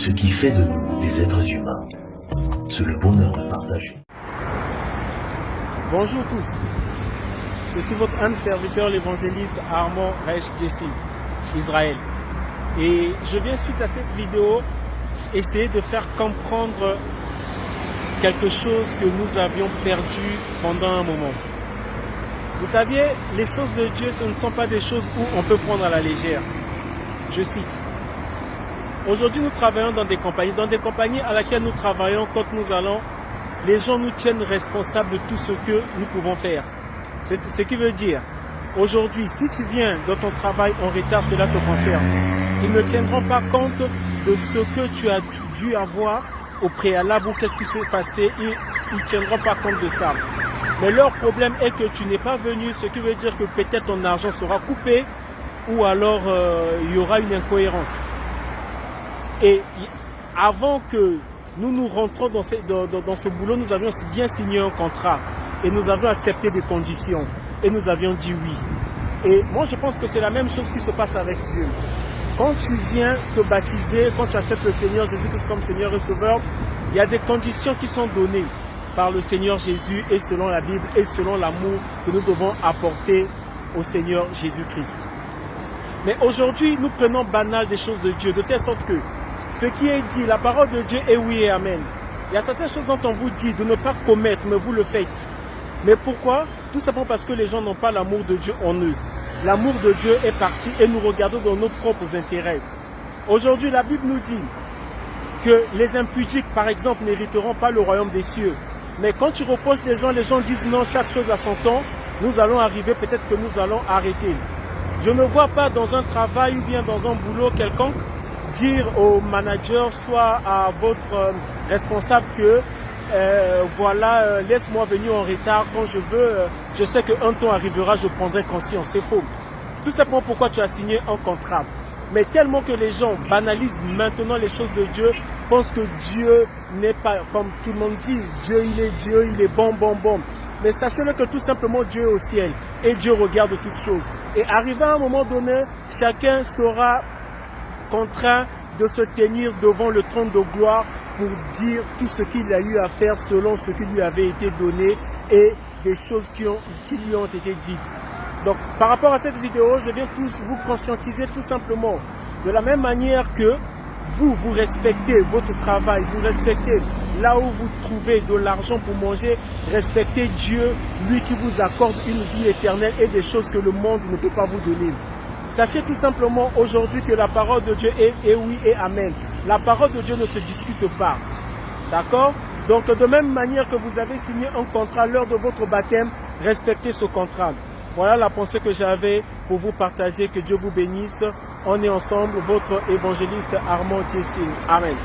Ce qui fait de nous des êtres humains, c'est le bonheur de partager. Bonjour tous, je suis votre humble serviteur, l'évangéliste Armand Reich Jessing, Israël. Et je viens suite à cette vidéo essayer de faire comprendre quelque chose que nous avions perdu pendant un moment. Vous saviez, les choses de Dieu, ce ne sont pas des choses où on peut prendre à la légère. Je cite. Aujourd'hui, nous travaillons dans des compagnies à laquelle nous travaillons quand nous allons, les gens nous tiennent responsables de tout ce que nous pouvons faire. C'est ce qui veut dire, aujourd'hui, si tu viens dans ton travail en retard, cela te concerne. Ils ne tiendront pas compte de ce que tu as dû avoir au préalable ou qu'est-ce qui s'est passé. Ils ne tiendront pas compte de ça. Mais leur problème est que tu n'es pas venu, ce qui veut dire que peut-être ton argent sera coupé ou alors il y aura une incohérence. Et avant que nous rentrons dans ce boulot, nous avions bien signé un contrat et nous avions accepté des conditions et nous avions dit oui. Et moi, je pense que c'est la même chose qui se passe avec Dieu. Quand tu viens te baptiser, quand tu acceptes le Seigneur Jésus-Christ comme Seigneur et Sauveur, il y a des conditions qui sont données par le Seigneur Jésus et selon la Bible et selon l'amour que nous devons apporter au Seigneur Jésus-Christ. Mais aujourd'hui, nous prenons banal des choses de Dieu, de telle sorte que ce qui est dit, la parole de Dieu est oui et amen. Il y a certaines choses dont on vous dit de ne pas commettre, mais vous le faites. Mais pourquoi? Tout simplement parce que les gens n'ont pas l'amour de Dieu en eux. L'amour de Dieu est parti et nous regardons dans nos propres intérêts. Aujourd'hui, la Bible nous dit que les impudiques, par exemple, n'hériteront pas le royaume des cieux. Mais quand tu reproches les gens disent non, chaque chose à son temps, nous allons arriver, peut-être que nous allons arrêter. Je ne vois pas dans un travail ou bien dans un boulot quelconque dire au manager, soit à votre responsable que voilà, laisse-moi venir en retard quand je veux, je sais qu'un temps arrivera, je prendrai conscience. C'est faux. Tout simplement pourquoi tu as signé un contrat. Mais tellement que les gens banalisent maintenant les choses de Dieu, pensent que Dieu n'est pas, comme tout le monde dit, Dieu, il est bon. Mais sachez-le que tout simplement Dieu est au ciel et Dieu regarde toutes choses. Et arrivé à un moment donné, chacun sera contraint de se tenir devant le trône de gloire pour dire tout ce qu'il a eu à faire selon ce qui lui avait été donné et des choses qui lui ont été dites. Donc par rapport à cette vidéo, je viens tous vous conscientiser tout simplement de la même manière que vous respectez votre travail, vous respectez là où vous trouvez de l'argent pour manger, respectez Dieu, lui qui vous accorde une vie éternelle et des choses que le monde ne peut pas vous donner. Sachez tout simplement aujourd'hui que la parole de Dieu est oui et amen. La parole de Dieu ne se discute pas. D'accord? Donc de même manière que vous avez signé un contrat lors de votre baptême, respectez ce contrat. Voilà la pensée que j'avais pour vous partager. Que Dieu vous bénisse. On est ensemble, votre évangéliste Armand Jessing. Amen.